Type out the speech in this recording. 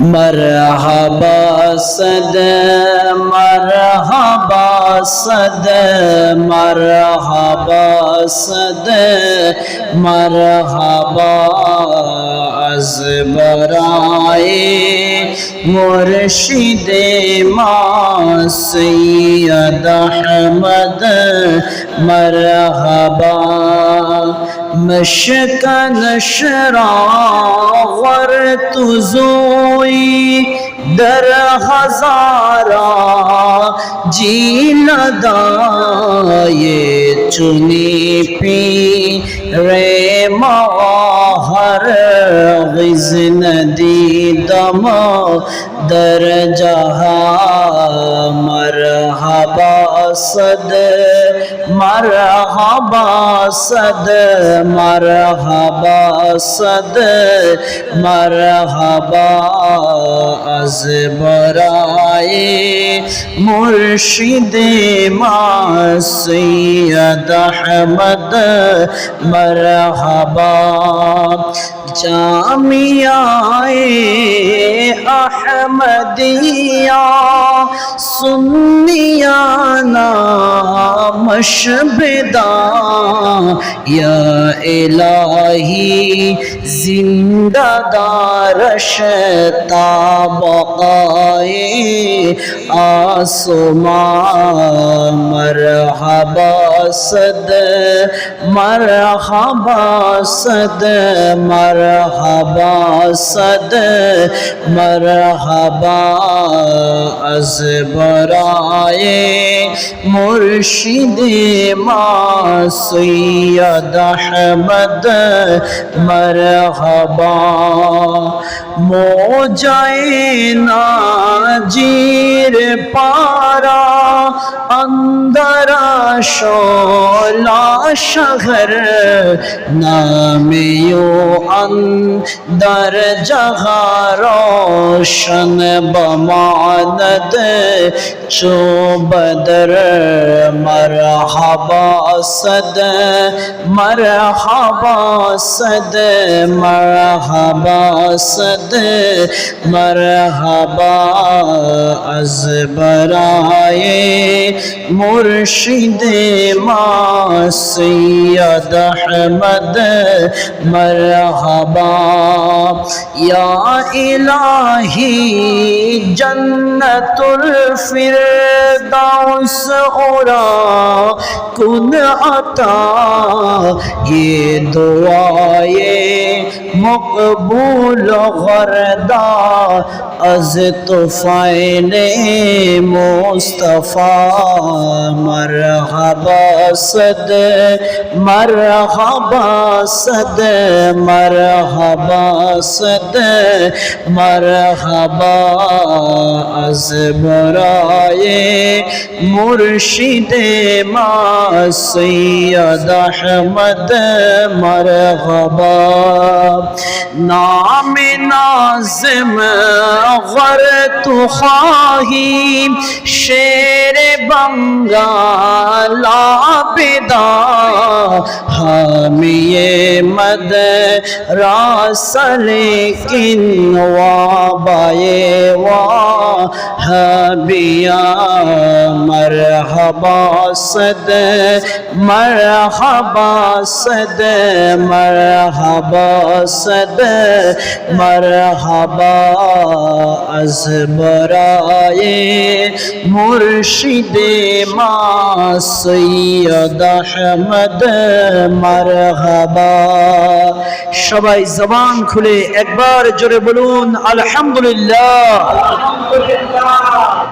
मरहबा सद मरहबा सद मरहबा सद मरहबा अज़ बराए मुर्शिदे मा सैयद अहमद मरहबा मशकन शरावर तुज़ोई दर हज़ारा जीलदाये चुनी पी रे माहर गिज़न दीदम दर जहा मरहबा सद मरहबा सद मरहबा सद मरहबा अज़ बराए मुर्शिदे मा सैयद अहमद मरहबा जामियाए अहमदिया सुन्नियाना मशबदा या इलाही जिंदादारश ताबक़ाए आसमा मरहबा सद मरहबा सद मरहबा सद मरहबा अज़ बराए मुर्शिदे मा सैयद अहमद मरहबा मोजाए नाजीर पारा अंदरा शोला शहर नामियो अंदर जहा रोशन बमानद चो बदर मरहबा सद मरहबा सद मरहबा सद मरहबा अज़ बराए मुर्शिदे मा सैयद अहमद मरहबा या इलाही जन्नतुल फिरदौस औरा कुन अता ये दुआए मकबूल गरदा अज़ तुफ़ैले मुस्तफ़ा मरहबा सद मरहबा सद मरहबा सद मरहबा अज़ बराए मुर्शिदे मा सैयद अहमद मरहबा नाम नाज़िम गर तु ख़्वाही शेर बंगाला बिदा हामिये मद रासले किन वाबाए वा हबिया मरहबा सद मरहबा सद मरहबा सद मरहबा अज़ बराए मुर्शिदे मा सैयद अहमद मरहबा সবাই জবান খুলে একবার জোরে বলুন আলহামদুলিল্লাহ।